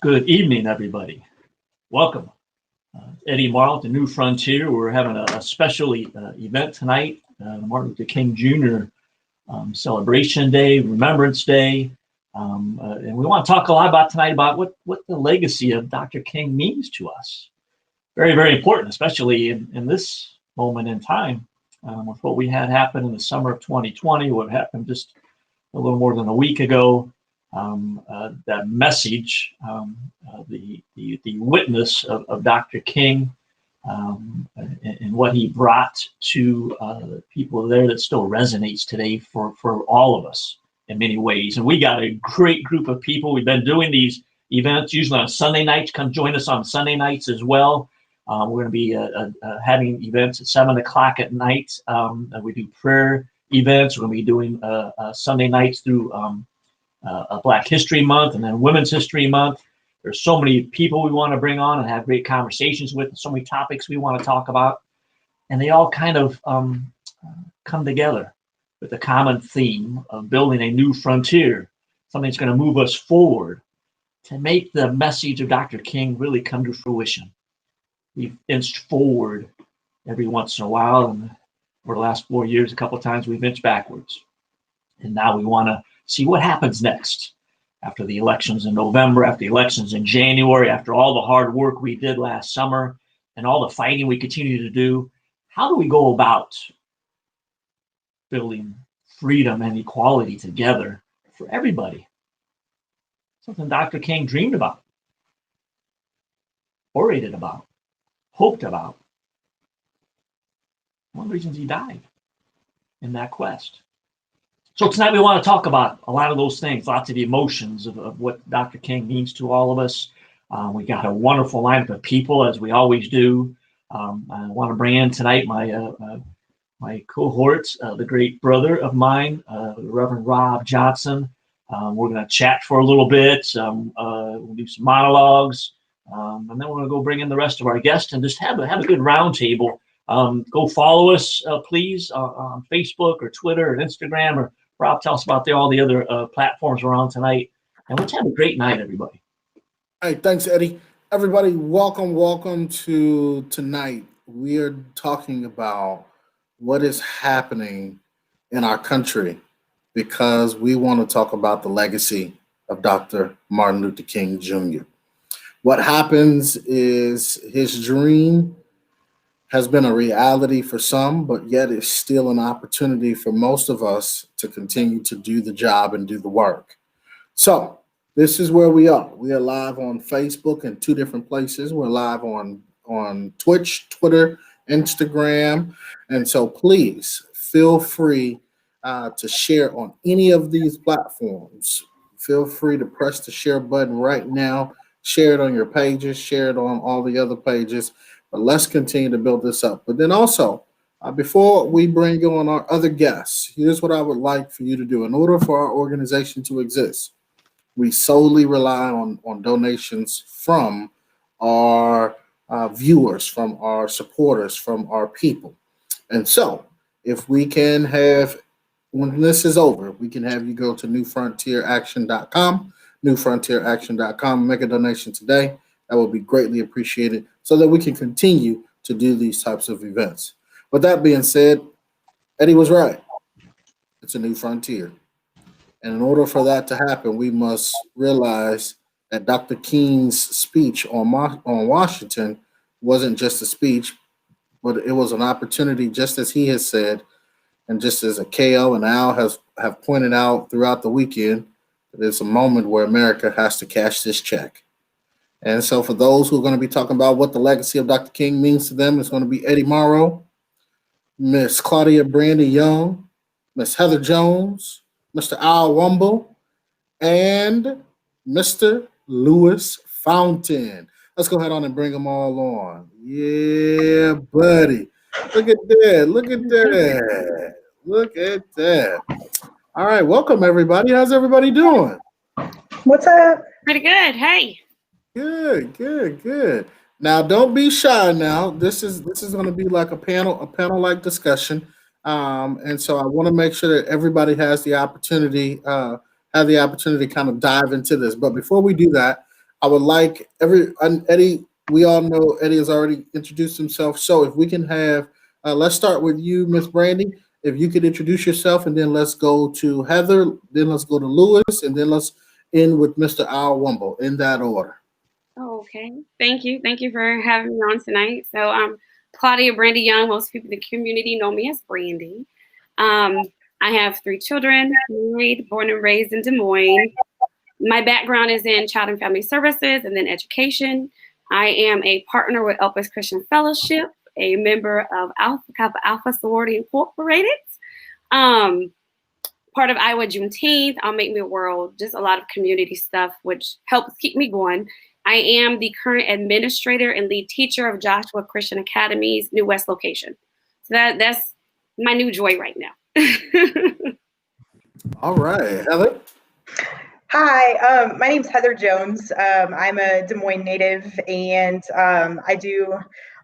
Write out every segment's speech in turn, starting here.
Good evening, everybody. Welcome. Eddie Marl at the New Frontier. We're having a special event tonight, Martin Luther King Jr. Celebration Day, Remembrance Day. And we want to talk a lot about tonight about what the legacy of Dr. King means to us. Very, very important, especially in this moment in time with what we had happen in the summer of 2020, what happened just a little more than a week ago. That message, the witness of Dr. King and what he brought to people there that still resonates today for all of us in many ways. And we got a great group of people. We've been doing these events usually on Sunday nights. Come join us on Sunday nights as well. We're going to be having events at 7 o'clock at night. We do prayer events. We're going to be doing Sunday nights through Black History Month and then Women's History Month. There's so many people we want to bring on and have great conversations with, and so many topics we want to talk about. And they all kind of come together with a common theme of building a new frontier, something that's going to move us forward to make the message of Dr. King really come to fruition. We've inched forward every once in a while, and over the last 4 years, a couple of times we've inched backwards. And now we want to see what happens next after the elections in November, after the elections in January, after all the hard work we did last summer and all the fighting we continue to do. How do we go about building freedom and equality together for everybody? Something Dr. King dreamed about, orated about, hoped about. One of the reasons he died in that quest. So tonight we want to talk about a lot of those things, lots of emotions of what Dr. King means to all of us. We got a wonderful lineup of people, as we always do. I want to bring in tonight my cohort, the great brother of mine, Reverend Rob Johnson. We're going to chat for a little bit. We'll do some monologues, and then we're going to go bring in the rest of our guests and just have a good round table. Go follow us, please, on Facebook or Twitter or Instagram, or Rob, tell us about all the other platforms we're on tonight. And let's have a great night, everybody. Hey, thanks, Eddie. Everybody, welcome to tonight. We are talking about what is happening in our country because we want to talk about the legacy of Dr. Martin Luther King Jr. What happens is his dream has been a reality for some, but yet it's still an opportunity for most of us to continue to do the job and do the work. So this is where we are. We are live on Facebook in 2 different places. We're live on Twitch, Twitter, Instagram. And so please feel free to share on any of these platforms. Feel free to press the share button right now. Share it on your pages, share it on all the other pages. But let's continue to build this up. But then also, before we bring on our other guests, here's what I would like for you to do. In order for our organization to exist, we solely rely on donations from our viewers, from our supporters, from our people. And so if we can have, when this is over, we can have you go to newfrontieraction.com, newfrontieraction.com, make a donation today. That would be greatly appreciated so that we can continue to do these types of events. With that being said, Eddie was right. It's a new frontier. And in order for that to happen, we must realize that Dr. King's speech on Washington wasn't just a speech, but it was an opportunity, just as he has said, and just as KO and Al have pointed out throughout the weekend, that it's a moment where America has to cash this check. And so for those who are going to be talking about what the legacy of Dr. King means to them, it's going to be Eddie Morrow, Miss Claudia Brandy Young, Miss Heather Jones, Mr. Al Wumble, and Mr. Lewis Fountain. Let's go ahead on and bring them all on. Yeah, buddy. Look at that. Look at that. Look at that. All right. Welcome, everybody. How's everybody doing? What's up? Pretty good. Hey. Good. Now, don't be shy. Now, this is going to be like a panel-like discussion, and so I want to make sure that everybody has the opportunity, to kind of dive into this. But before we do that, I would like and Eddie, we all know Eddie has already introduced himself. So if we can have, let's start with you, Miss Brandy. If you could introduce yourself, and then let's go to Heather, then let's go to Lewis, and then let's end with Mr. Al Wumble in that order. Oh, okay. Thank you. Thank you for having me on tonight. So I'm Claudia Brandy Young. Most people in the community know me as Brandy. I have 3 children, married, born and raised in Des Moines. My background is in child and family services and then education. I am a partner with Elpis Christian Fellowship, a member of Alpha Kappa Alpha Sorority Incorporated. Part of Iowa Juneteenth, I'll Make Me a World, just a lot of community stuff, which helps keep me going. I am the current administrator and lead teacher of Joshua Christian Academy's New West location. So that's my new joy right now. All right, Heather. Hi, my name's Heather Jones. I'm a Des Moines native, and I do,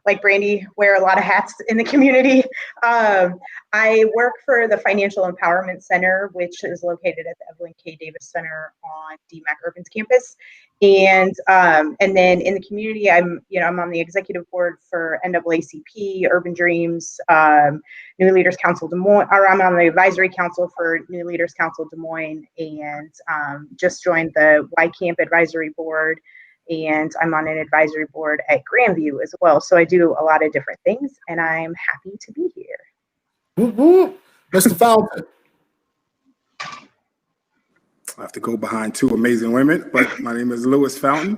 like Brandy, wear a lot of hats in the community. I work for the Financial Empowerment Center, which is located at the Evelyn K. Davis Center on DMAC Urban's campus. And then in the community, I'm on the executive board for NAACP, Urban Dreams, New Leaders Council Des Moines, or I'm on the advisory council for New Leaders Council Des Moines, and just joined the Y Camp advisory board, and I'm on an advisory board at Grandview as well. So I do a lot of different things, and I'm happy to be here. Mr. Fountain. I have to go behind 2 amazing women, but my name is Lewis Fountain.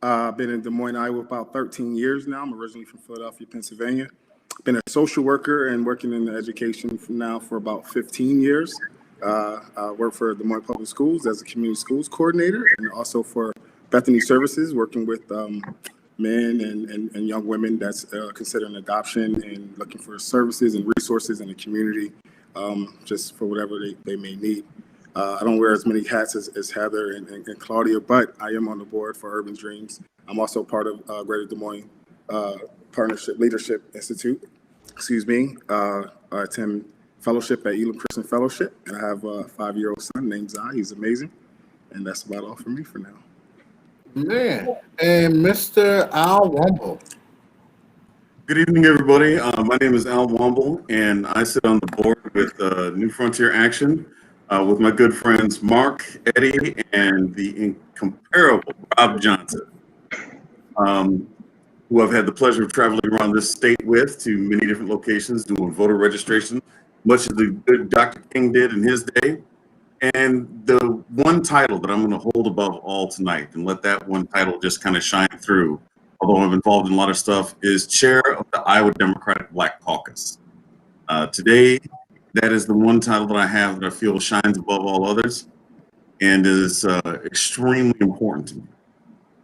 I've been in Des Moines, Iowa about 13 years now. I'm originally from Philadelphia, Pennsylvania. Been a social worker and working in education for about 15 years. I work for Des Moines Public Schools as a community schools coordinator, and also for Bethany Services, working with men and young women that's considering adoption and looking for services and resources in the community, just for whatever they may need. I don't wear as many hats as Heather and Claudia, but I am on the board for Urban Dreams. I'm also part of Greater Des Moines Partnership Leadership Institute. I attend fellowship at Elam Christian Fellowship, and I have a 5-year-old son named Zai. He's amazing, and that's about all for me for now. Man, and Mr. Al Wumble. Good evening, everybody. My name is Al Wumble, and I sit on the board with New Frontier Action with my good friends Mark, Eddie, and the incomparable Rob Johnson, who I've had the pleasure of traveling around this state with to many different locations doing voter registration, much as the good Dr. King did in his day. And the one title that I'm going to hold above all tonight, and let that one title just kind of shine through, although I'm involved in a lot of stuff, is Chair of the Iowa Democratic Black Caucus. Today, that is the one title that I have that I feel shines above all others and is extremely important to me,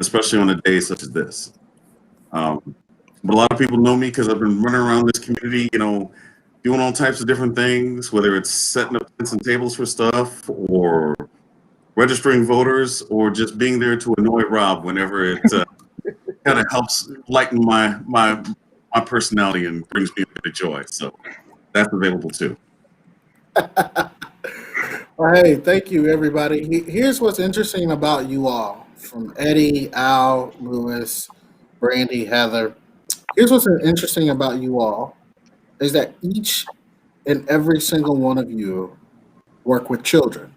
especially on a day such as this. But a lot of people know me because I've been running around this community, doing all types of different things, whether it's setting up tents and tables for stuff or registering voters or just being there to annoy Rob whenever it kind of helps lighten my personality and brings me a bit of joy. So that's available too. Well, hey, thank you, everybody. Here's what's interesting about you all, from Eddie, Al, Lewis, Brandy, Heather. Here's what's interesting about you all, is that each and every single one of you work with children.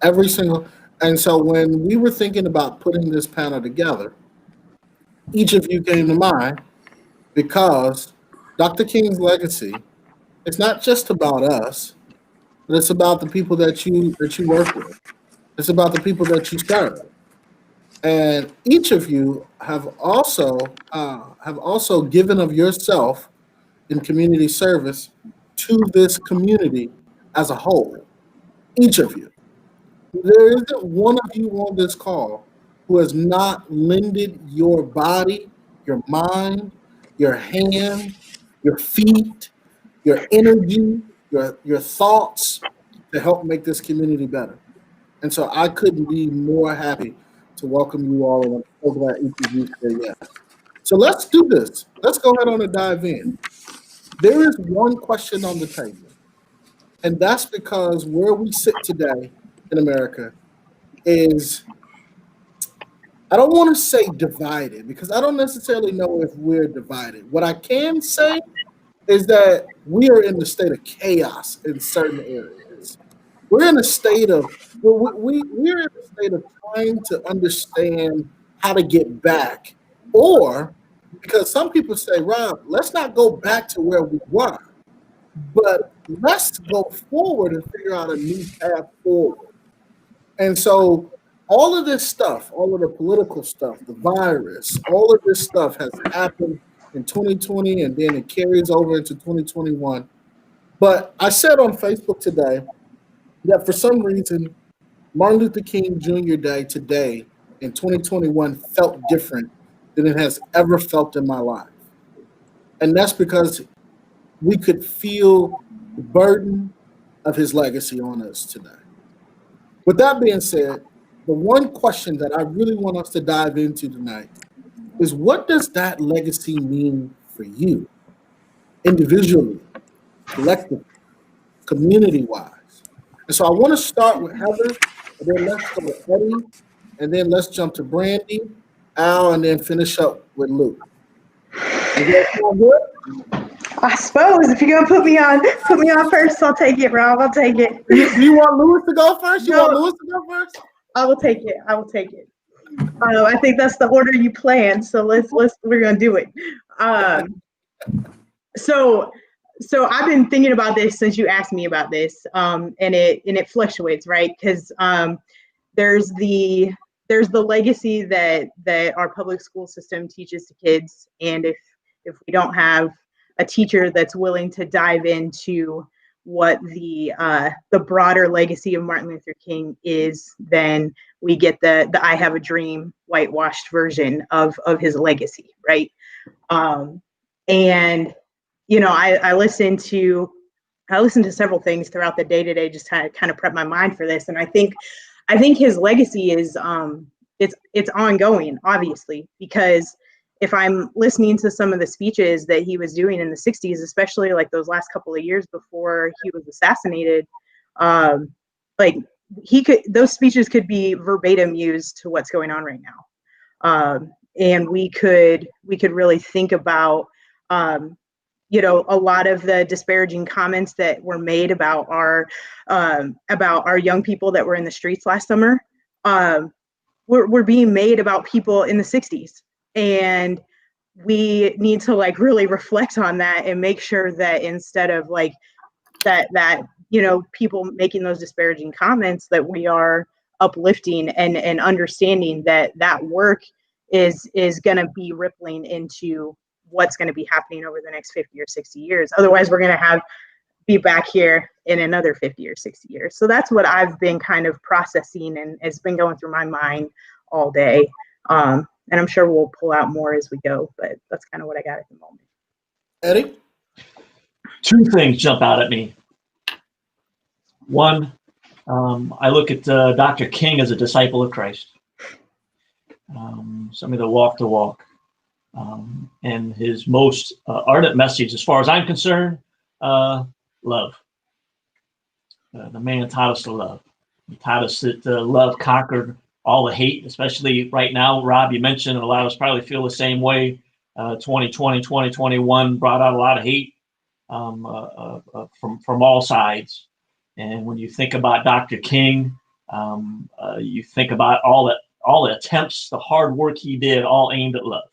And so when we were thinking about putting this panel together, each of you came to mind because Dr. King's legacy, it's not just about us, but it's about the people that you work with. It's about the people that you serve. And each of you have also given of yourself in community service to this community as a whole. Each of you. There isn't one of you on this call who has not lended your body, your mind, your hand, your feet, your energy, your thoughts to help make this community better. And so I couldn't be more happy to welcome you all, and I'm so glad each of you said yes. So let's do this. Let's go ahead on and dive in. There is one question on the table, and that's because where we sit today in America is I don't want to say divided because I don't necessarily know if we're divided. What I can say is that we are in the state of chaos in certain areas. We're in a state of we're in a state of trying to understand how to get back, or because some people say, Rob, let's not go back to where we were, but let's go forward and figure out a new path forward. And so all of this stuff, all of the political stuff, the virus, all of this stuff has happened in 2020 and then it carries over into 2021. But I said on Facebook today that for some reason, Martin Luther King Jr. Day today in 2021 felt different than it has ever felt in my life. And that's because we could feel the burden of his legacy on us today. With that being said, the one question that I really want us to dive into tonight is, what does that legacy mean for you individually, collectively, community-wise? And so I want to start with Heather, and then let's go to Eddie, and then let's jump to Brandy, Al, and then finish up with Luke. Is that sound good? I suppose if you're gonna put me on first, I'll take it, Rob. I'll take it. Do you want Lewis to go first? You No. want Lewis to go first? I will take it. I think that's the order you planned. So we're gonna do it. So I've been thinking about this since you asked me about this, and it fluctuates, right? Because there's the legacy that our public school system teaches to kids, and if we don't have a teacher that's willing to dive into what the broader legacy of Martin Luther King is, then we get the I Have a Dream whitewashed version of his legacy, right? And I listened to several things throughout the day today, just to kind of prep my mind for this, and I think his legacy is it's ongoing, obviously, because if I'm listening to some of the speeches that he was doing in the 60s, especially like those last couple of years before he was assassinated, those speeches could be verbatim used to what's going on right now. And we could really think about, a lot of the disparaging comments that were made about our young people that were in the streets last summer, were being made about people in the 60s. And we need to really reflect on that and make sure that instead of that people making those disparaging comments, that we are uplifting and understanding that work is going to be rippling into what's going to be happening over the next 50 or 60 years. Otherwise, we're going to be back here in another 50 or 60 years. So that's what I've been kind of processing, and it's been going through my mind all day. And I'm sure we'll pull out more as we go, but that's kind of what I got at the moment. Eddie? Two things jump out at me. One, I look at Dr. King as a disciple of Christ, somebody that walked the walk. And his most ardent message, as far as I'm concerned, love. The man taught us to love. He taught us that love conquered all the hate, especially right now. Rob, you mentioned, and a lot of us probably feel the same way. 2020, 2021 brought out a lot of hate from all sides. And when you think about Dr. King, you think about all the attempts, the hard work he did, all aimed at love.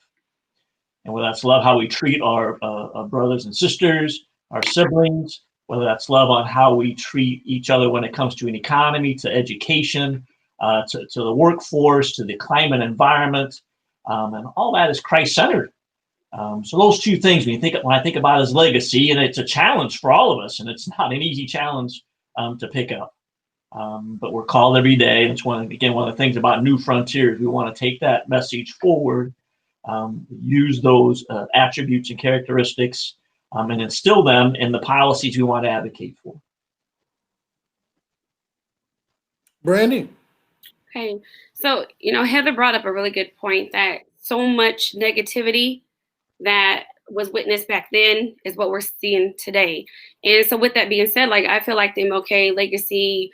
And whether that's love, how we treat our brothers and sisters, our siblings, whether that's love on how we treat each other when it comes to an economy, to education, to the workforce, to the climate environment, and all that is Christ-centered. So those two things, when I think about his legacy, and it's a challenge for all of us, and it's not an easy challenge to pick up. But we're called every day, and it's one of the things about New Frontiers. We want to take that message forward, use those attributes and characteristics, and instill them in the policies we want to advocate for. Brandy? Okay, so Heather brought up a really good point, that so much negativity that was witnessed back then is what we're seeing today. And so with that being said, I feel like the MLK legacy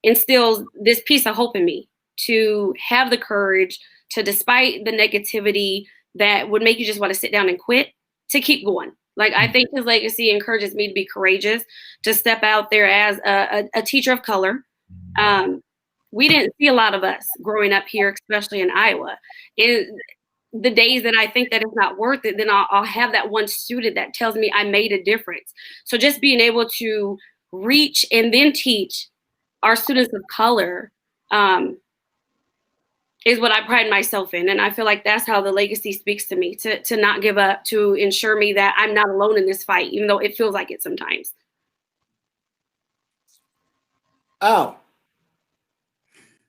instills this piece of hope in me, to have the courage to, despite the negativity that would make you just want to sit down and quit, to keep going. Like, I think his legacy encourages me to be courageous, to step out there as a teacher of color. We didn't see a lot of us growing up here, especially in Iowa. The days that I think that it's not worth it, then I'll have that one student that tells me I made a difference. So just being able to reach and then teach our students of color is what I pride myself in. And I feel like that's how the legacy speaks to me, to not give up, to ensure me that I'm not alone in this fight, even though it feels like it sometimes. Al.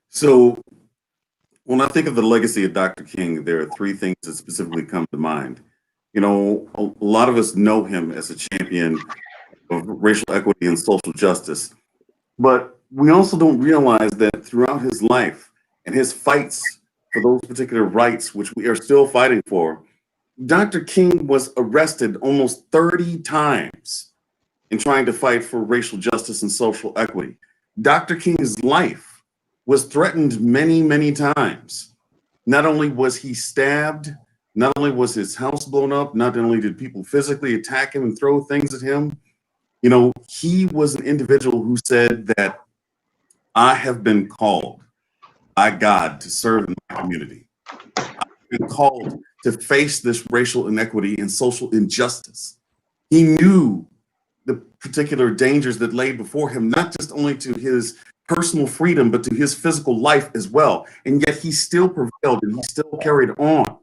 So when I think of the legacy of Dr. King, there are three things that specifically come to mind. You know, a lot of us know him as a champion of racial equity and social justice, but we also don't realize that throughout his life and his fights for those particular rights, which we are still fighting for, Dr. King was arrested almost 30 times in trying to fight for racial justice and social equity. Dr. King's life was threatened many, many times. Not only was he stabbed, not only was his house blown up, not only did people physically attack him and throw things at him, you know, he was an individual who said that I have been called by God to serve in my community. I've been called to face this racial inequity and social injustice. He knew the particular dangers that lay before him, not just only to his personal freedom, but to his physical life as well. And yet he still prevailed and he still carried on.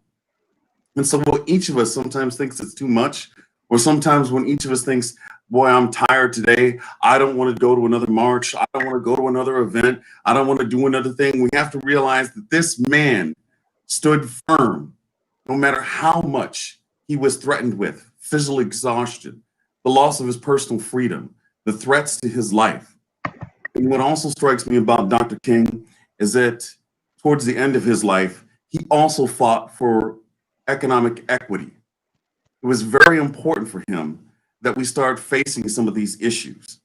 And so what each of us sometimes thinks it's too much, or sometimes when each of us thinks, boy, I'm tired today, I don't want to go to another march, I don't want to go to another event, I don't want to do another thing, we have to realize that this man stood firm, no matter how much he was threatened with physical exhaustion, the loss of his personal freedom, the threats to his life. And what also strikes me about Dr. King is that towards the end of his life, he also fought for economic equity. It was very important for him that we start facing some of these issues.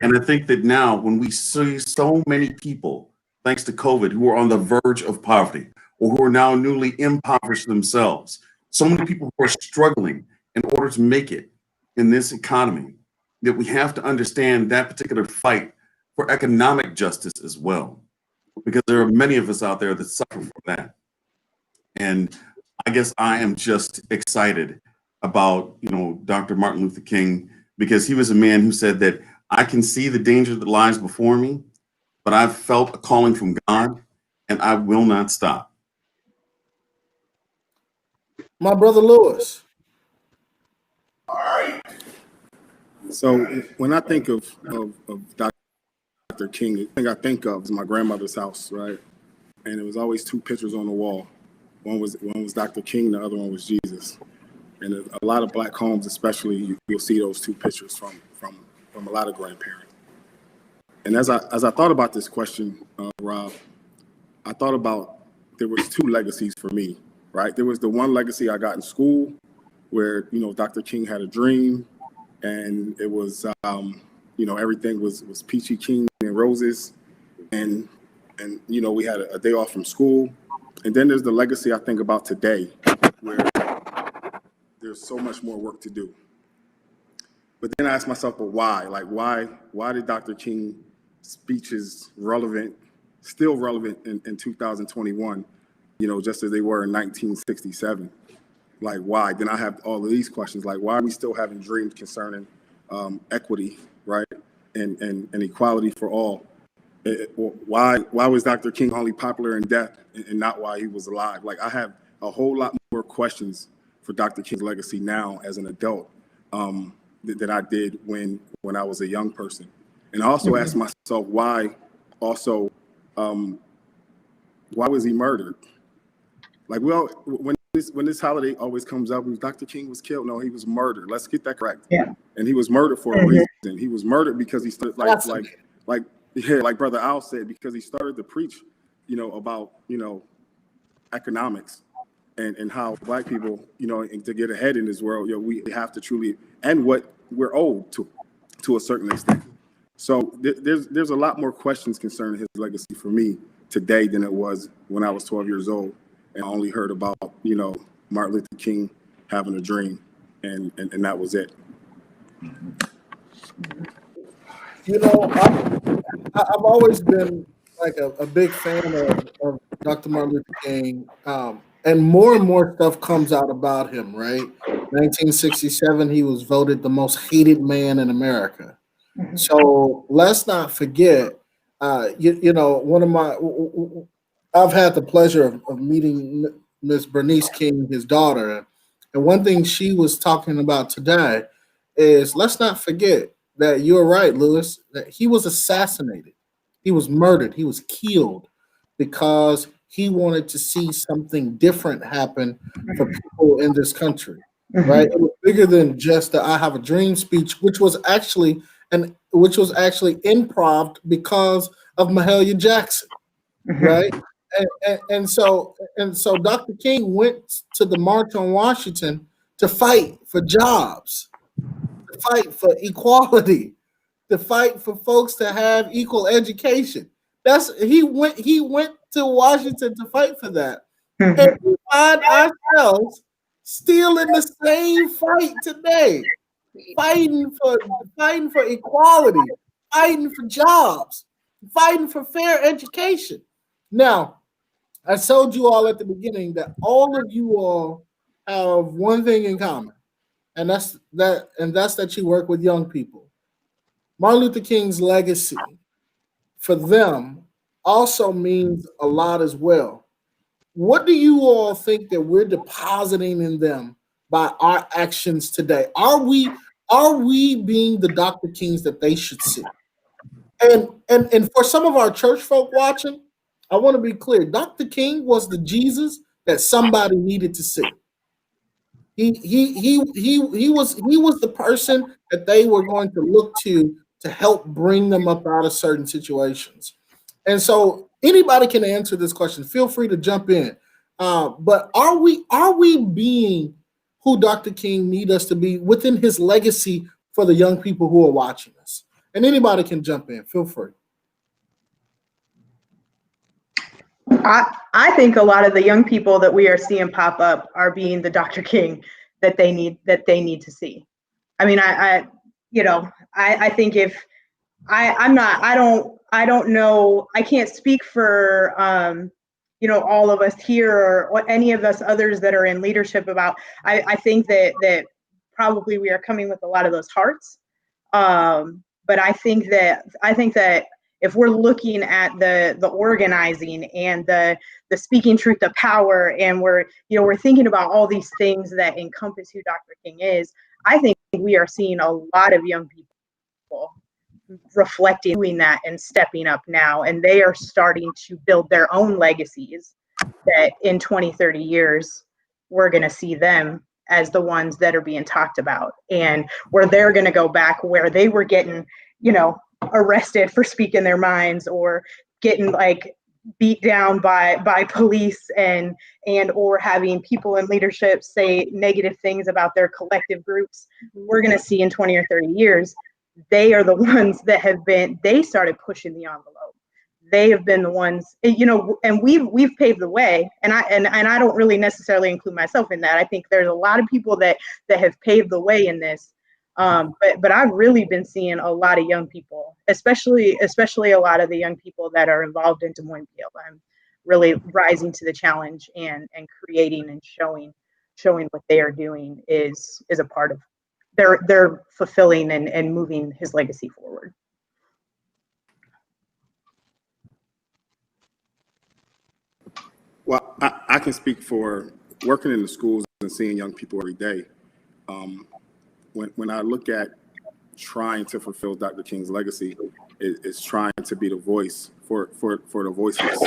And I think that now when we see so many people, thanks to COVID, who are on the verge of poverty or who are now newly impoverished themselves, so many people who are struggling in order to make it in this economy, that we have to understand that particular fight for economic justice as well, because there are many of us out there that suffer from that. And I guess I am just excited about, you know, Dr. Martin Luther King, because he was a man who said that I can see the danger that lies before me, but I've felt a calling from God and I will not stop. My brother Lewis. All right. So when I think of Dr. King, the thing I think of is my grandmother's house, right? And it was always two pictures on the wall. One was Dr. King, the other one was Jesus. And a lot of Black homes, especially, you'll see those two pictures from a lot of grandparents. And as I thought about this question, Rob, I thought about there was two legacies for me, right? There was the one legacy I got in school, where, you know, Dr. King had a dream, and it was you know, everything was peachy keen and roses, and you know, we had a day off from school. And then there's the legacy I think about today, where there's so much more work to do. But then I asked myself, but why? Like, why did Dr. King's speeches still relevant in 2021, you know, just as they were in 1967? Like, why? Then I have all of these questions, like, why are we still having dreams concerning equity, right, and equality for all? Why was Dr. King only popular in death and not while he was alive? Like, I have a whole lot more questions for Dr. King's legacy now as an adult than I did when I was a young person. And I also asked myself why was he murdered? Like, well, when this holiday always comes up, Dr. King was killed. No, he was murdered. Let's get that correct. Yeah. And he was murdered for a reason. He was murdered because he started like Brother Al said, because he started to preach, you know, about, you know, economics and how Black people, you know, to get ahead in this world, you know, we have to truly, and what we're owed to a certain extent. So there's a lot more questions concerning his legacy for me today than it was when I was 12 years old and I only heard about, Martin Luther King having a dream, and that was it. I've always been like a big fan of Dr. Martin Luther King, and more stuff comes out about him, right? 1967, he was voted the most hated man in America. So let's not forget, I've had the pleasure of meeting Miss Bernice King, his daughter, and one thing she was talking about today is let's not forget that you're right, Lewis, that he was assassinated. He was murdered. He was killed because he wanted to see something different happen for people in this country, right? It was bigger than just the "I Have a Dream" speech, which was actually improv because of Mahalia Jackson, right? And so Dr. King went to the March on Washington to fight for jobs, to fight for equality, to fight for folks to have equal education. He went to Washington to fight for that. And we find ourselves still in the same fight today, fighting for equality, fighting for jobs, fighting for fair education. Now, I told you all at the beginning that all of you all have one thing in common, and that's that you work with young people. Martin Luther King's legacy for them also means a lot as well. What do you all think that we're depositing in them by our actions today? Are we being the Dr. Kings that they should see? And for some of our church folk watching, I want to be clear. Dr. King was the Jesus that somebody needed to see. He was the person that they were going to look to help bring them up out of certain situations. And so anybody can answer this question. Feel free to jump in. But are we being who Dr. King need us to be within his legacy for the young people who are watching us? And anybody can jump in. Feel free. I think a lot of the young people that we are seeing pop up are being the Dr. King that they need to see. I mean, I think if I don't know, I can't speak for all of us here or any of us others that are in leadership about. I think that probably we are coming with a lot of those hearts, but I think that if we're looking at the organizing and the speaking truth to power, and we're thinking about all these things that encompass who Dr. King is, I think we are seeing a lot of young people reflecting, doing that, and stepping up now, and they are starting to build their own legacies that in 20, 30 years, we're going to see them as the ones that are being talked about, and where they're going to go back where they were getting, arrested for speaking their minds or getting beat down by police and or having people in leadership say negative things about their collective groups. We're going to see in 20 or 30 years, they are the ones that they started pushing the envelope. They have been the ones, and we've paved the way. And I don't really necessarily include myself in that. I think there's a lot of people that have paved the way in this. But I've really been seeing a lot of young people, especially a lot of the young people that are involved in Des Moines BLM, really rising to the challenge and creating and showing what they are doing is a part of they're fulfilling and moving his legacy forward. Well, I can speak for working in the schools and seeing young people every day. When I look at trying to fulfill Dr. King's legacy, it's trying to be the voice for the voiceless,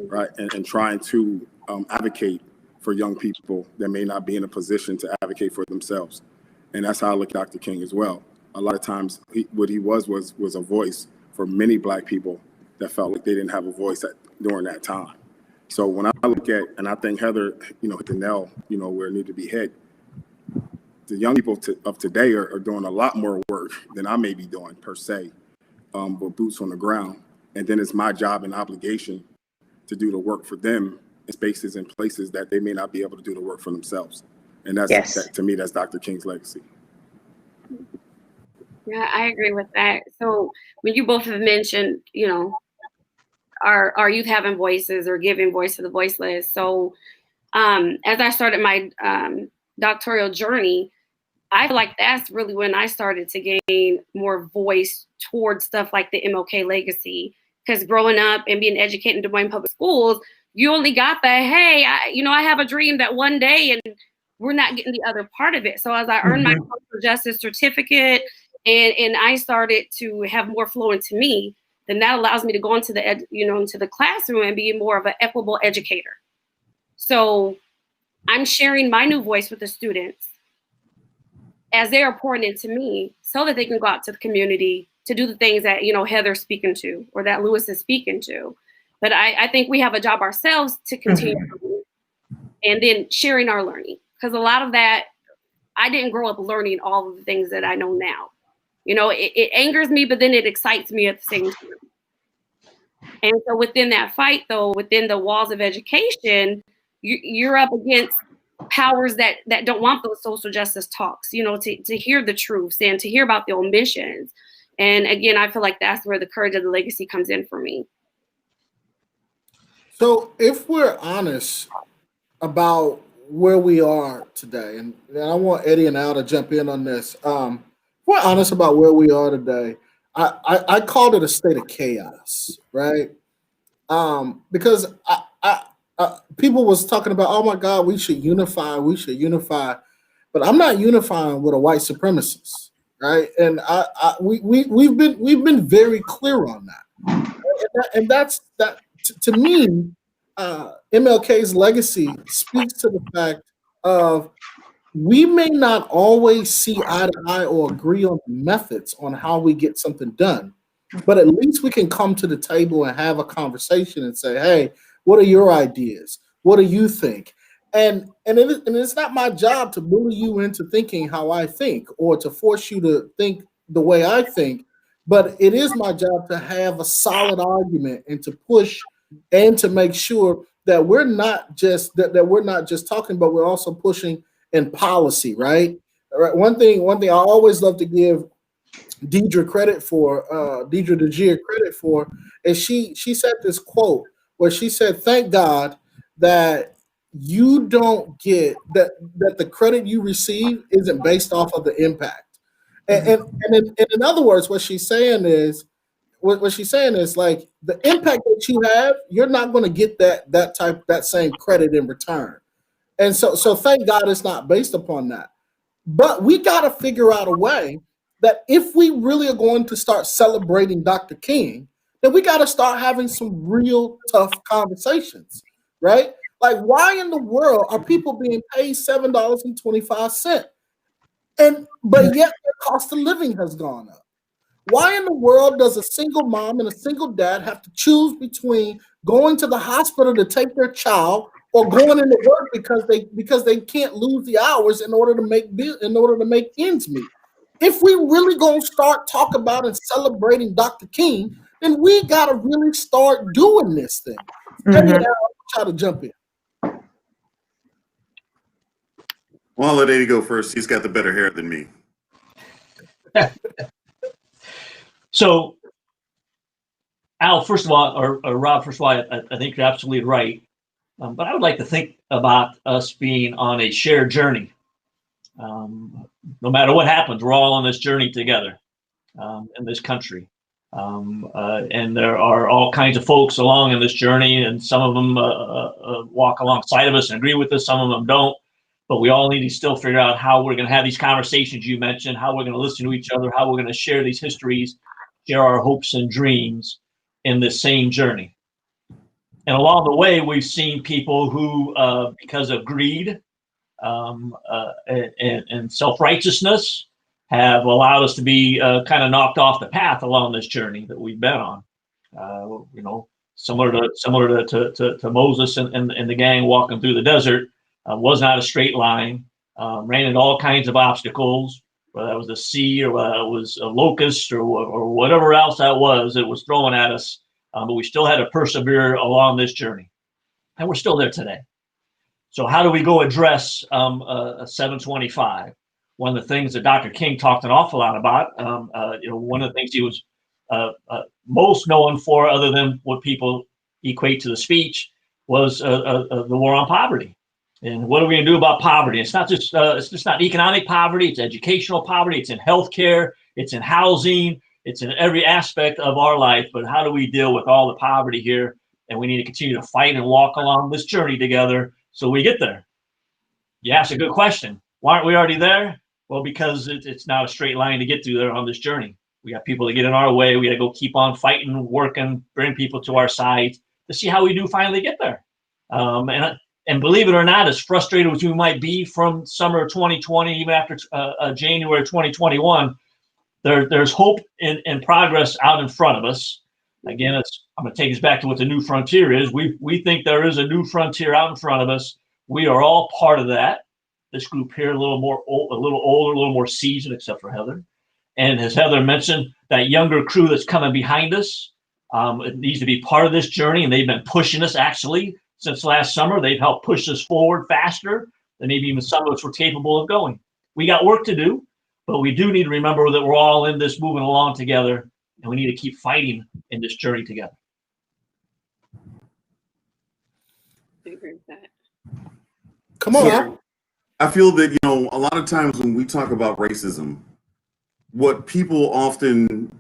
right? And trying to advocate for young people that may not be in a position to advocate for themselves. And that's how I look at Dr. King as well. A lot of times, what he was a voice for many Black people that felt like they didn't have a voice during that time. So when I look at, and I think Heather, hit the nail, where it needed to be hit. The young people of today are doing a lot more work than I may be doing per se, with boots on the ground. And then it's my job and obligation to do the work for them in spaces and places that they may not be able to do the work for themselves. And that's, Yes. that, to me, that's Dr. King's legacy. Yeah, I agree with that. So when you both have mentioned, you know, our youth having voices or giving voice to the voiceless. So as I started my doctoral journey, I feel like that's really when I started to gain more voice towards stuff like the MLK legacy. Because growing up and being educated in Des Moines public schools, you only got the, hey, I have a dream that one day, and we're not getting the other part of it. So as I earned my social justice certificate and I started to have more flow into me, then that allows me to go into the, into the classroom and be more of an equitable educator. So I'm sharing my new voice with the students as they are pouring into me so that they can go out to the community to do the things that, Heather's speaking to or that Lewis is speaking to. But I think we have a job ourselves to continue and then sharing our learning. Because a lot of that, I didn't grow up learning all of the things that I know now. It angers me, but then it excites me at the same time. And so within that fight, though, within the walls of education, you're up against powers that don't want those social justice talks, to hear the truths and to hear about the omissions. And again, I feel like that's where the courage of the legacy comes in for me. So if we're honest about where we are today, and I want Eddie and Al to jump in on this. If we're honest about where we are today, I called it a state of chaos, right? Because people was talking about, oh my God, we should unify, but I'm not unifying with a white supremacist, right? And we've been very clear on that, and that's that. To me, MLK's legacy speaks to the fact of we may not always see eye to eye or agree on methods on how we get something done, but at least we can come to the table and have a conversation and say, hey, what are your ideas? What do you think? And it's not my job to bully you into thinking how I think or to force you to think the way I think, but it is my job to have a solid argument and to push and to make sure that we're not just talking, but we're also pushing in policy, right? All right. One thing I always love to give Deidre DeGier credit for is she said this quote where she said, "Thank God that you don't get that the credit you receive isn't based off of the impact." And in other words, what she's saying is like the impact that you have, you're not going to get that same credit in return. And so thank God it's not based upon that. But we got to figure out a way that if we really are going to start celebrating Dr. King, then we got to start having some real tough conversations, right? Like, why in the world are people being paid $7.25? But yet their cost of living has gone up. Why in the world does a single mom and a single dad have to choose between going to the hospital to take their child or going into work because they can't lose the hours in order to make ends meet? If we really gonna start talking about and celebrating Dr. King, then we gotta really start doing this thing. Eddie and Al, try to jump in. Well, I'll let Eddie go first. He's got the better hair than me. So, Al, first of all, or Rob, first of all, I think you're absolutely right. But I would like to think about us being on a shared journey. No matter what happens, we're all on this journey together in this country. And there are all kinds of folks along in this journey, and some of them walk alongside of us and agree with us, some of them don't. But we all need to still figure out how we're going to have these conversations you mentioned, how we're going to listen to each other, how we're going to share these histories, share our hopes and dreams in this same journey. And along the way, we've seen people who, because of greed and self-righteousness, have allowed us to be kind of knocked off the path along this journey that we've been on. Similar to Moses and the gang walking through the desert, was not a straight line, ran into all kinds of obstacles, whether that was the sea or whether it was a locust or whatever else that was thrown at us but we still had to persevere along this journey. And we're still there today. So how do we go address 725? One of the things that Dr. King talked an awful lot about, one of the things he was most known for, other than what people equate to the speech, was the war on poverty. And what are we going to do about poverty? It's not just not economic poverty. It's educational poverty. It's in healthcare. It's in housing. It's in every aspect of our life. But how do we deal with all the poverty here? And we need to continue to fight and walk along this journey together so we get there. You asked a good question. Why aren't we already there? Well, because it's not a straight line to get through there on this journey. We got people to get in our way. We got to go keep on fighting, working, bring people to our side to see how we do finally get there. And believe it or not, as frustrated as we might be from summer of 2020, even after January 2021, there's hope and progress out in front of us. Again, I'm going to take us back to what the new frontier is. We think there is a new frontier out in front of us. We are all part of that. This group here, a little older, a little more seasoned, except for Heather. And as Heather mentioned, that younger crew that's coming behind us, it needs to be part of this journey, and they've been pushing us actually since last summer. They've helped push us forward faster than maybe even some of us were capable of going. We got work to do, but we do need to remember that we're all in this moving along together, and we need to keep fighting in this journey together. I agree with that. Come on. So, I feel that, a lot of times when we talk about racism, what people often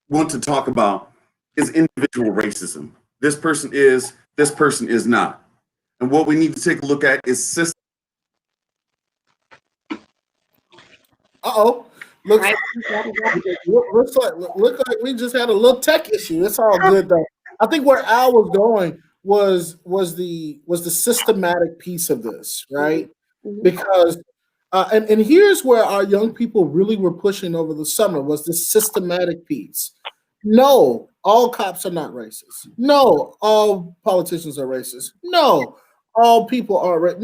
want to talk about is individual racism. This person is not. And what we need to take a look at is system. Uh-oh. Looks like we just had a little tech issue. It's all good though. I think where Al was going was the systematic piece of this, right? Because and here's where our young people really were pushing over the summer was the systematic piece. No, all cops are not racist. No, all politicians are racist. No, all people are racist.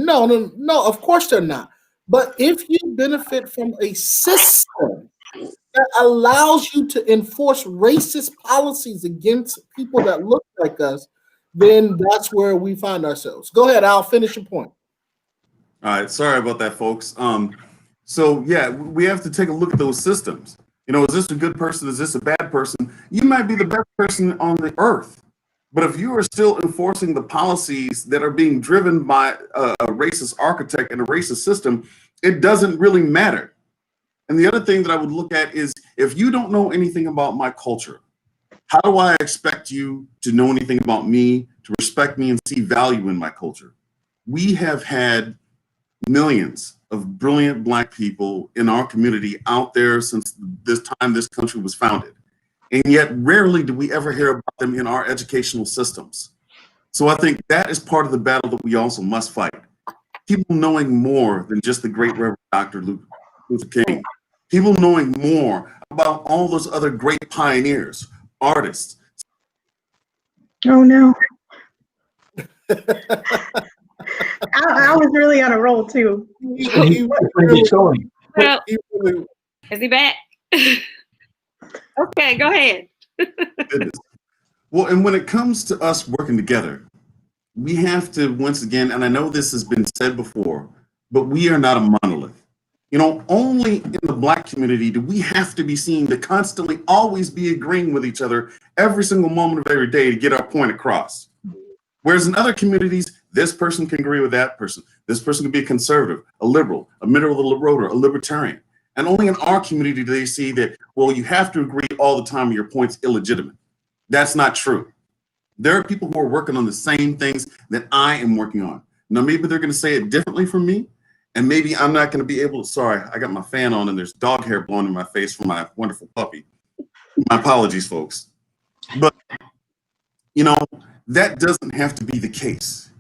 No, of course they're not. But if you benefit from a system that allows you to enforce racist policies against people that look like us, then that's where we find ourselves. Go ahead, Al, finish your point. All right, sorry about that, folks. So yeah, we have to take a look at those systems. Is this a good person? Is this a bad person? You might be the best person on the earth, but if you are still enforcing the policies that are being driven by a racist architect and a racist system, it doesn't really matter. And the other thing that I would look at is, if you don't know anything about my culture, how do I expect you to know anything about me, to respect me and see value in my culture? We have had millions of brilliant Black people in our community out there since this time this country was founded. And yet rarely do we ever hear about them in our educational systems. So I think that is part of the battle that we also must fight. People knowing more than just the great Reverend Dr. Luther King. People knowing more about all those other great pioneers, artists. Oh no. I was really on a roll too. Well, is he back? Okay, go ahead. Well, and when it comes to us working together, we have to, once again, and I know this has been said before, but we are not a monolith. Only in the Black community do we have to be seen to constantly always be agreeing with each other every single moment of every day to get our point across. Whereas in other communities, this person can agree with that person. This person can be a conservative, a liberal, a middle of the road, or a libertarian. And only in our community do they see that, well, you have to agree all the time or your point's illegitimate. That's not true. There are people who are working on the same things that I am working on. Now, maybe they're going to say it differently from me, and maybe I'm not going to be able to. Sorry, I got my fan on and there's dog hair blowing in my face from my wonderful puppy. My apologies, folks. But, that doesn't have to be the case.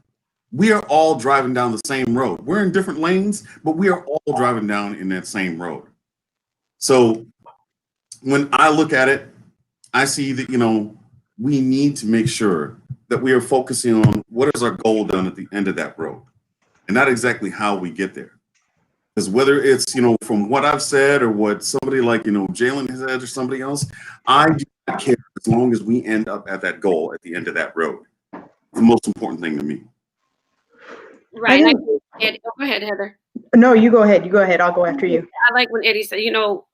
We are all driving down the same road. We're in different lanes, but we are all driving down in that same road. So when I look at it, I see that, we need to make sure that we are focusing on what is our goal done at the end of that road, and not exactly how we get there. Because whether it's, from what I've said or what somebody like, Jalen has said or somebody else, I do not care if as long as we end up at that goal at the end of that road. The most important thing to me. Right. Eddie, go ahead, Heather. No, you go ahead. You go ahead. I'll go after you. I like when Eddie said,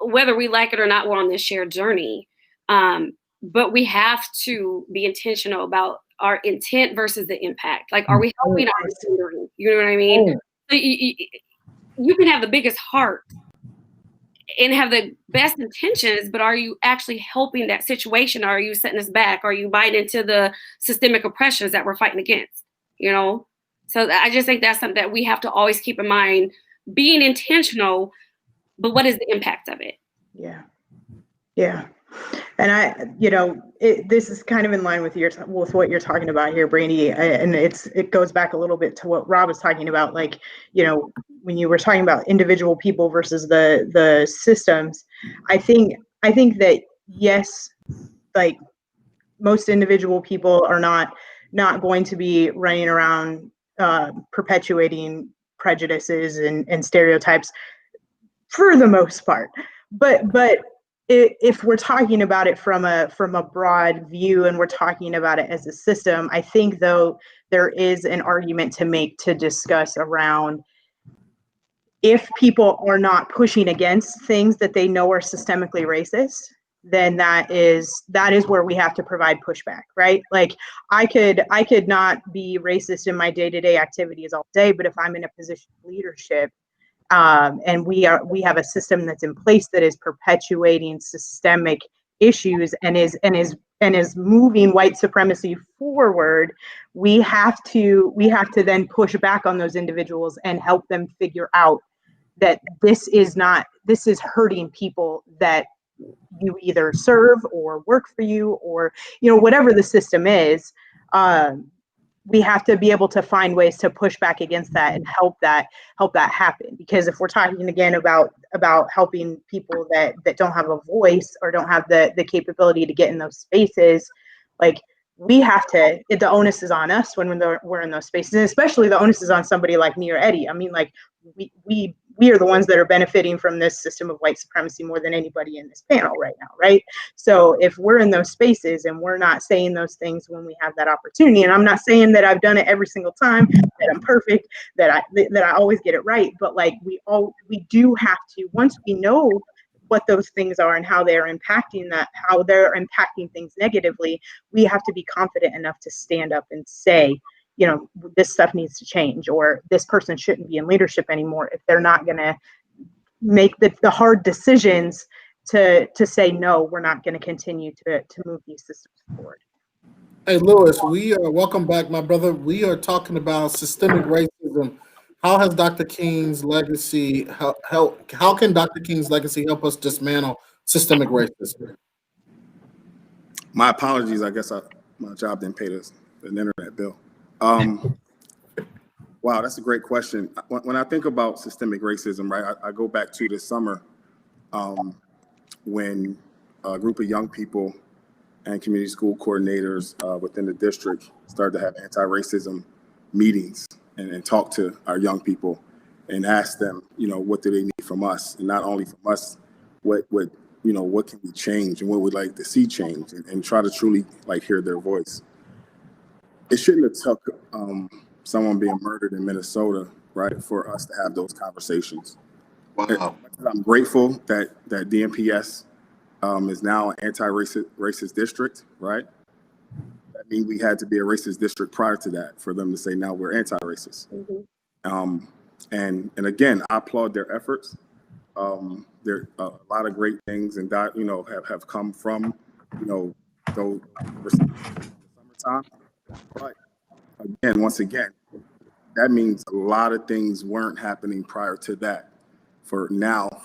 whether we like it or not, we're on this shared journey. But we have to be intentional about our intent versus the impact. Like, are we helping our hindering? You know what I mean? So you can have the biggest heart and have the best intentions, but are you actually helping that situation? Are you setting us back? Are you biting into the systemic oppressions that we're fighting against? So I just think that's something that we have to always keep in mind, being intentional, but what is the impact of it? Yeah. And this is kind of in line with what you're talking about here, Brandy. And it goes back a little bit to what Rob was talking about. Like, when you were talking about individual people versus the systems, I think that, yes, like, most individual people are not going to be running around perpetuating prejudices and stereotypes for the most part. But if we're talking about it from a broad view and we're talking about it as a system, I think, though, there is an argument to discuss around, if people are not pushing against things that they know are systemically racist, then that is where we have to provide pushback, right? Like, I could not be racist in my day-to-day activities all day, but if I'm in a position of leadership, and we have a system that's in place that is perpetuating systemic issues and is moving white supremacy forward, we have to then push back on those individuals and help them figure out that this is hurting people that you either serve or work for you, or whatever the system is. We have to be able to find ways to push back against that and help that happen. Because if we're talking again about helping people that don't have a voice or don't have the capability to get in those spaces, like, we have to, the onus is on us when we're in those spaces, and especially the onus is on somebody like me or Eddie. I mean, like, we are the ones that are benefiting from this system of white supremacy more than anybody in this panel right now, right? So if we're in those spaces and we're not saying those things when we have that opportunity, and I'm not saying that I've done it every single time, that I'm perfect, that I always get it right, but like, we do have to, once we know what those things are and how they're impacting things negatively, we have to be confident enough to stand up and say, this stuff needs to change, or this person shouldn't be in leadership anymore, if they're not going to make the hard decisions to say, no, we're not going to continue to move these systems forward. Hey, Lewis, welcome back, my brother. We are talking about systemic racism. How has Dr. King's legacy how can Dr. King's legacy help us dismantle systemic racism? My apologies. I guess my job didn't pay the internet bill. Wow, that's a great question. When I think about systemic racism, right, I go back to this summer when a group of young people and community school coordinators within the district started to have anti-racism meetings and talk to our young people and ask them, what do they need from us? And not only from us, what can we change and what we'd like to see change, and try to truly hear their voice. It shouldn't have took someone being murdered in Minnesota, right, for us to have those conversations. Wow. I'm grateful that DMPS is now an anti-racist district, right? That means we had to be a racist district prior to that for them to say now we're anti-racist. Mm-hmm. And again, I applaud their efforts. There a lot of great things and that have come from those summertime. But once again, that means a lot of things weren't happening prior to that. For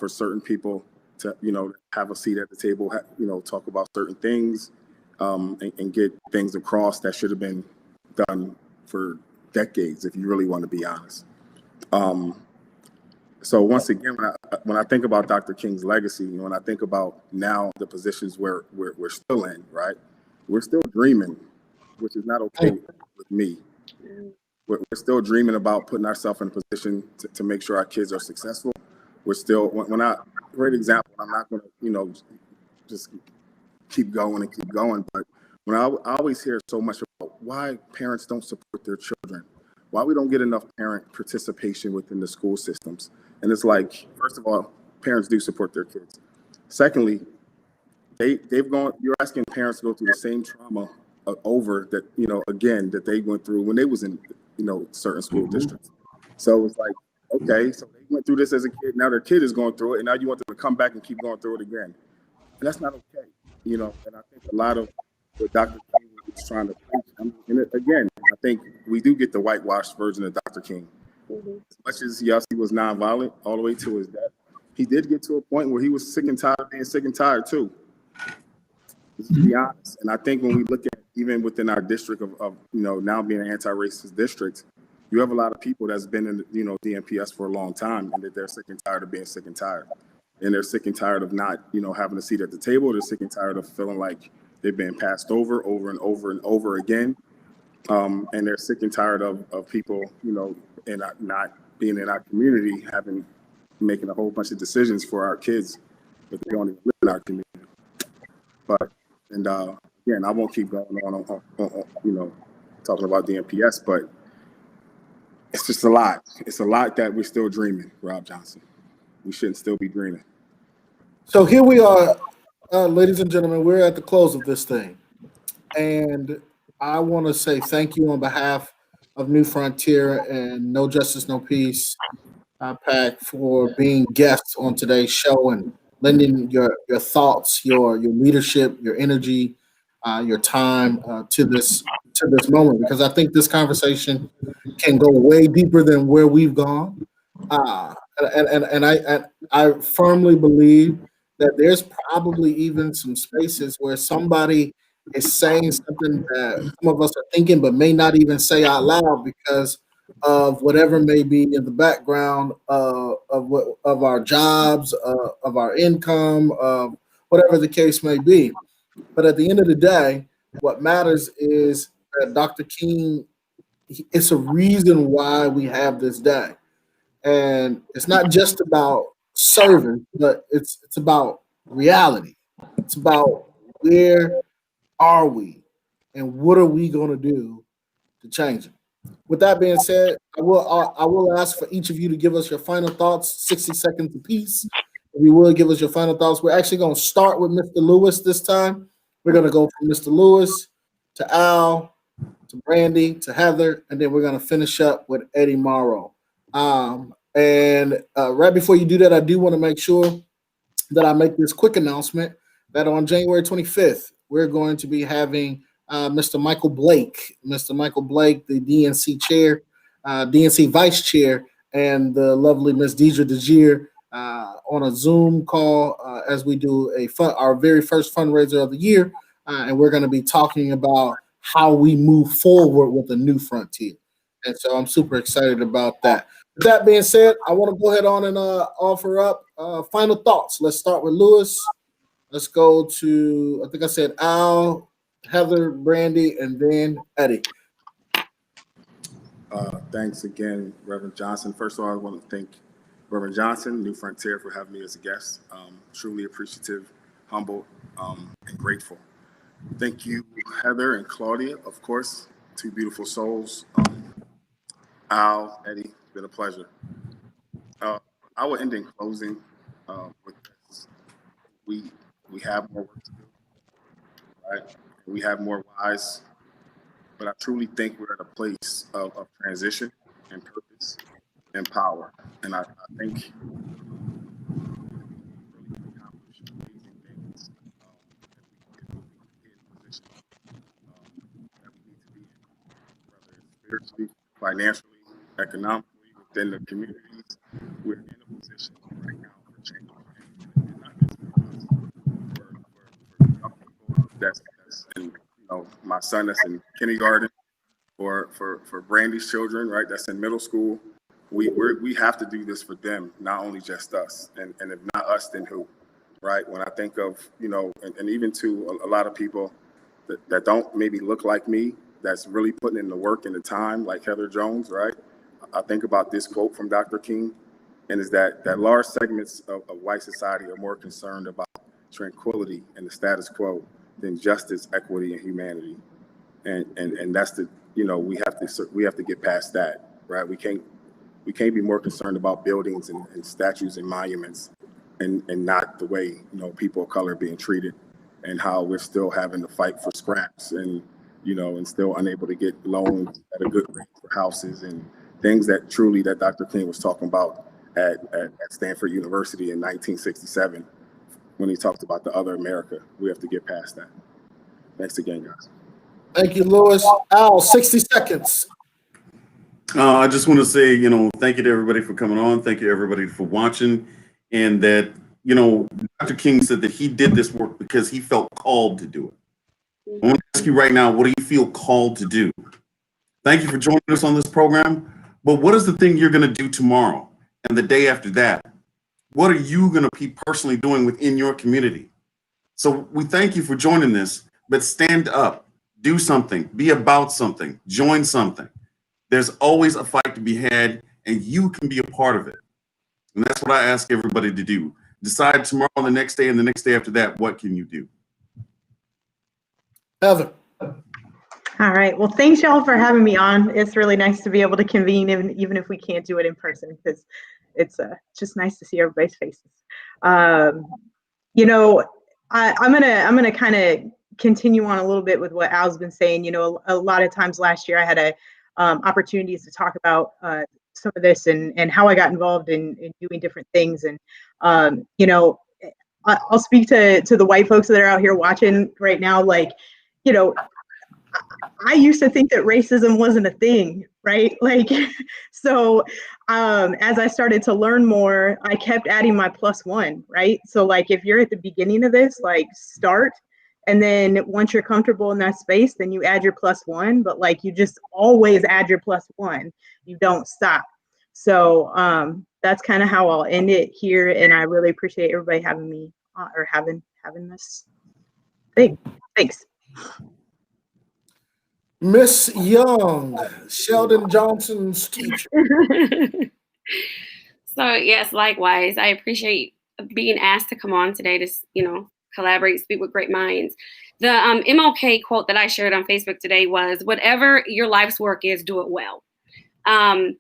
certain people to have a seat at the table, talk about certain things, and get things across that should have been done for decades, if you really want to be honest. So once again, when I think about Dr. King's legacy, when I think about now the positions where we're still in, right? We're still dreaming, which is not okay with me. We're still dreaming about putting ourselves in a position to make sure our kids are successful. We're still, great example, I'm not going to, just keep going and keep going. But when I always hear so much about why parents don't support their children, why we don't get enough parent participation within the school systems. And it's like, first of all, parents do support their kids. Secondly, they've gone, you're asking parents to go through the same trauma over that, again, that they went through when they was in, certain school districts. So it's like, okay, so they went through this as a kid. Now their kid is going through it. And now you want them to come back and keep going through it again. And that's not okay, and I think a lot of what Dr. King was trying to preach, and again, I think we do get the whitewashed version of Dr. King. As much as, yes, he was nonviolent all the way to his death, he did get to a point where he was sick and tired of being sick and tired too. Let's be honest. And I think when we look at even within our district of now being an anti-racist district, you have a lot of people that's been in, DMPS for a long time, and that they're sick and tired of being sick and tired. And they're sick and tired of not, having a seat at the table. They're sick and tired of feeling like they've been passed over and over and over again. And they're sick and tired of people, and not being in our community, making a whole bunch of decisions for our kids, but they don't even live in our community. But, again, I won't keep going on, talking about the NPS, but it's just a lot. It's a lot that we're still dreaming, Rob Johnson. We shouldn't still be dreaming. So here we are, ladies and gentlemen, we're at the close of this thing. And I want to say thank you on behalf of New Frontier and No Justice, No Peace, PAC, for being guests on today's show and lending your thoughts, your leadership, your energy, your time to this moment, because I think this conversation can go way deeper than where we've gone. And I firmly believe that there's probably even some spaces where somebody is saying something that some of us are thinking but may not even say out loud because of whatever may be in the background of our jobs, of our income, whatever the case may be. But at the end of the day, what matters is that Dr. King, it's a reason why we have this day. And it's not just about serving, but it's about reality. It's about where are we and what are we going to do to change it. With that being said, I will ask for each of you to give us your final thoughts, 60 seconds apiece. If you will give us your final thoughts, we're actually going to start with Mr. Lewis this time. We're going to go from Mr. Lewis to Al to Brandy to Heather, and then we're going to finish up with Eddie Morrow. And right before you do that, I do want to make sure that I make this quick announcement that on January 25th, we're going to be having Mr. Michael Blake, the DNC chair, DNC vice chair, and the lovely Miss Deidre DeGier on a Zoom call as we do our very first fundraiser of the year. And we're going to be talking about how we move forward with the New Frontier. And so I'm super excited about that. With that being said, I want to go ahead on and offer up final thoughts. Let's start with Lewis. Let's go to, I think I said Al, Heather, Brandy, and then Eddie. Thanks again, Reverend Johnson. First of all, I want to thank Reverend Johnson, New Frontier, for having me as a guest. Truly appreciative, humble, and grateful. Thank you, Heather and Claudia, of course, two beautiful souls. Al, Eddie, it's been a pleasure. I will end in closing with this. We have more work to do, right? We have more whys, but I truly think we're at a place of transition and purpose and power. And I think really accomplish amazing things if we get in the position that we need to be in, whether it's spiritually, financially, economically, within the communities. We're in a position right now for change, and not just for us, for young people that's in, my son that's in kindergarten, or for Brandy's children, right, that's in middle school. We have to do this for them, not only just us, and if not us, then who, right? When I think of, and even to a lot of people that don't maybe look like me, that's really putting in the work and the time, like Heather Jones, right? I think about this quote from Dr. King, and is that large segments of white society are more concerned about tranquility and the status quo than justice, equity, and humanity. And that's the, we have to get past that, right? We can't be more concerned about buildings and statues and monuments and not the way, people of color are being treated, and how we're still having to fight for scraps and still unable to get loans at a good rate for houses and things that Dr. King was talking about at Stanford University in 1967 when he talked about the other America. We have to get past that. Thanks again, guys. Thank you, Louis. Al, 60 seconds. I just want to say, thank you to everybody for coming on. Thank you, everybody, for watching. And that, Dr. King said that he did this work because he felt called to do it. I want to ask you right now, what do you feel called to do? Thank you for joining us on this program. But what is the thing you're going to do tomorrow and the day after that? What are you going to be personally doing within your community? So we thank you for joining this, but stand up, do something, be about something, join something. There's always a fight to be had, and you can be a part of it. And that's what I ask everybody to do. Decide tomorrow, the next day, and the next day after that, what can you do? Heather. All right. Well, thanks y'all for having me on. It's really nice to be able to convene, even if we can't do it in person, because it's just nice to see everybody's faces. I'm gonna kind of continue on a little bit with what Al's been saying. A lot of times last year I had opportunities to talk about some of this and how I got involved in doing different things. And I'll speak to the white folks that are out here watching right now. I used to think that racism wasn't a thing, right? So as I started to learn more, I kept adding my +1, right? So if you're at the beginning of this, start, and then once you're comfortable in that space, then you add your +1, but you just always add your +1. You don't stop. So that's kind of how I'll end it here. And I really appreciate everybody having me or having this thing. Thanks. Miss Young, Sheldon Johnson's teacher. So yes, likewise. I appreciate being asked to come on today to, collaborate, speak with great minds. The MLK quote that I shared on Facebook today was, whatever your life's work is, do it well. I'm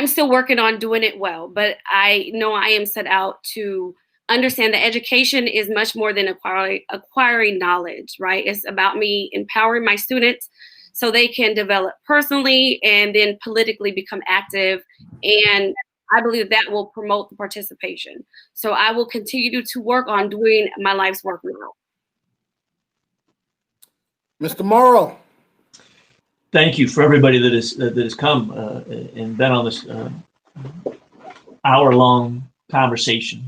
still working on doing it well, but I know I am set out to understand that education is much more than acquiring knowledge, right? It's about me empowering my students so they can develop personally and then politically become active. And I believe that will promote the participation. So I will continue to work on doing my life's work now. Mr. Morrow. Thank you for everybody that has come and been on this hour-long conversation.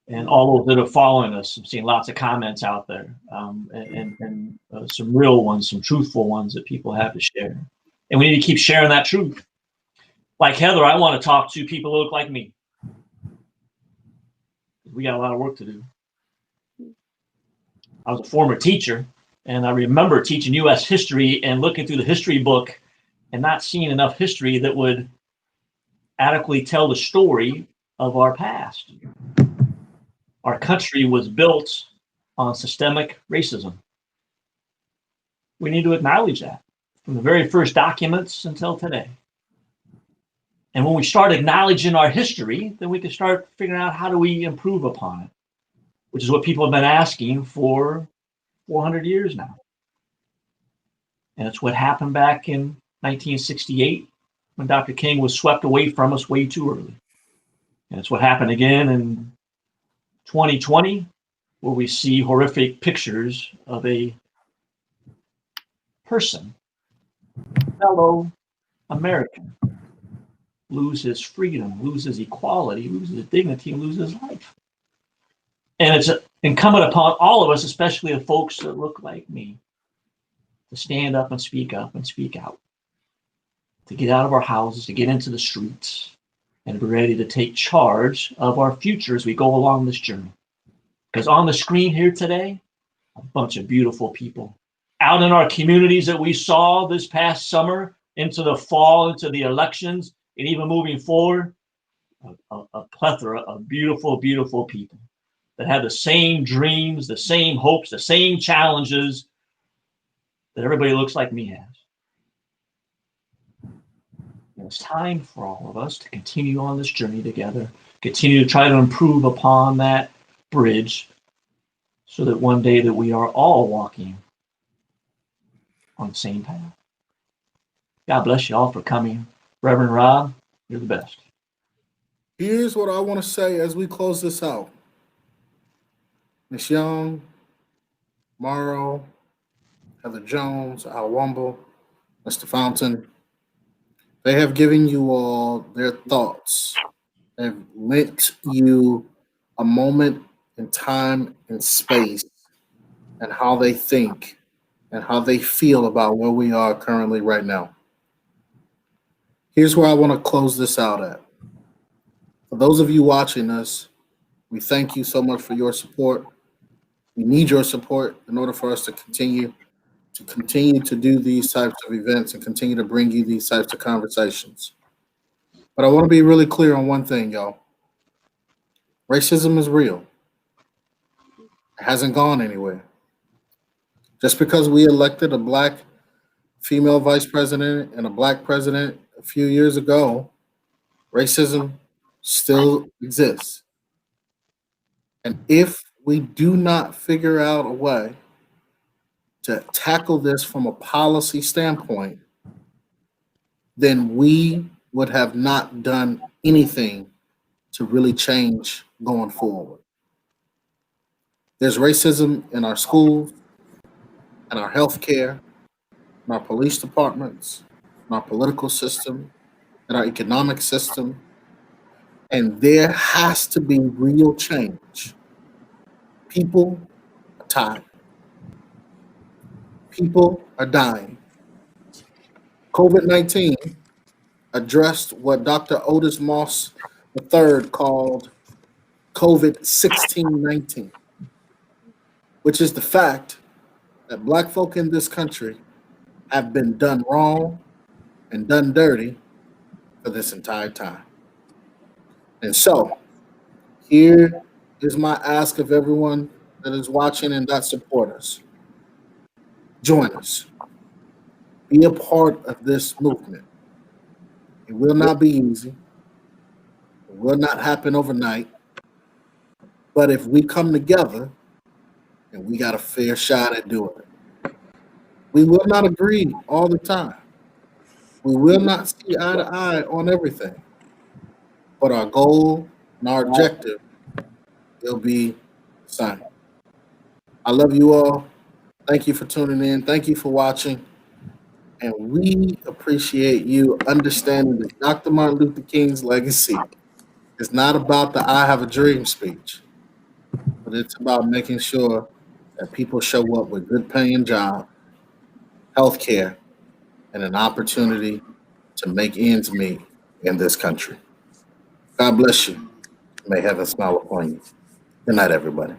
And all those that are following us, I'm seeing lots of comments out there, and some real ones, some truthful ones that people have to share. And we need to keep sharing that truth. Like Heather, I want to talk to people who look like me. We got a lot of work to do. I was a former teacher, and I remember teaching U.S. history and looking through the history book and not seeing enough history that would adequately tell the story of our past. Our country was built on systemic racism. We need to acknowledge that from the very first documents until today. And when we start acknowledging our history, then we can start figuring out how do we improve upon it, which is what people have been asking for 400 years now. And it's what happened back in 1968 when Dr. King was swept away from us way too early. And it's what happened again in 2020, where we see horrific pictures of a person, fellow American, lose his freedom, lose his equality, lose his dignity, and lose his life. And it's incumbent upon all of us, especially the folks that look like me, to stand up and speak out, to get out of our houses, to get into the streets, and be ready to take charge of our future as we go along this journey. Because on the screen here today, a bunch of beautiful people. Out in our communities that we saw this past summer, into the fall, into the elections, and even moving forward, a plethora of beautiful, beautiful people that have the same dreams, the same hopes, the same challenges that everybody looks like me has. And it's time for all of us to continue on this journey together, continue to try to improve upon that bridge so that one day that we are all walking on the same path. God bless you all for coming. Reverend Rob, you're the best. Here's what I want to say as we close this out. Ms. Young, Morrow, Heather Jones, Al Wumble, Mr. Fountain, they have given you all their thoughts. They've lent you a moment in time and space and how they think and how they feel about where we are currently right now. Here's where I want to close this out at. For those of you watching us, we thank you so much for your support. We need your support in order for us to continue to do these types of events and continue to bring you these types of conversations. But I want to be really clear on one thing, y'all. Racism is real. It hasn't gone anywhere. Just because we elected a Black female vice president and a Black president a few years ago, racism still exists. And if we do not figure out a way to tackle this from a policy standpoint, then we would have not done anything to really change going forward. There's racism in our schools, in our healthcare, in our police departments, in our political system, in our economic system, and there has to be real change. People are tired. People are dying. COVID-19 addressed what Dr. Otis Moss III called COVID-16-19, which is the fact that Black folk in this country have been done wrong and done dirty for this entire time. And so, here is my ask of everyone that is watching and that support us. Join us. Be a part of this movement. It will not be easy. It will not happen overnight. But if we come together, then we got a fair shot at doing it. We will not agree all the time. We will not see eye to eye on everything. But our goal and our objective will be the same. I love you all. Thank you for tuning in. Thank you for watching. And we appreciate you understanding that Dr. Martin Luther King's legacy is not about the I have a dream speech, but it's about making sure that people show up with good paying job, health care, and an opportunity to make ends meet in this country. God bless you. May heaven smile upon you. Good night, everybody.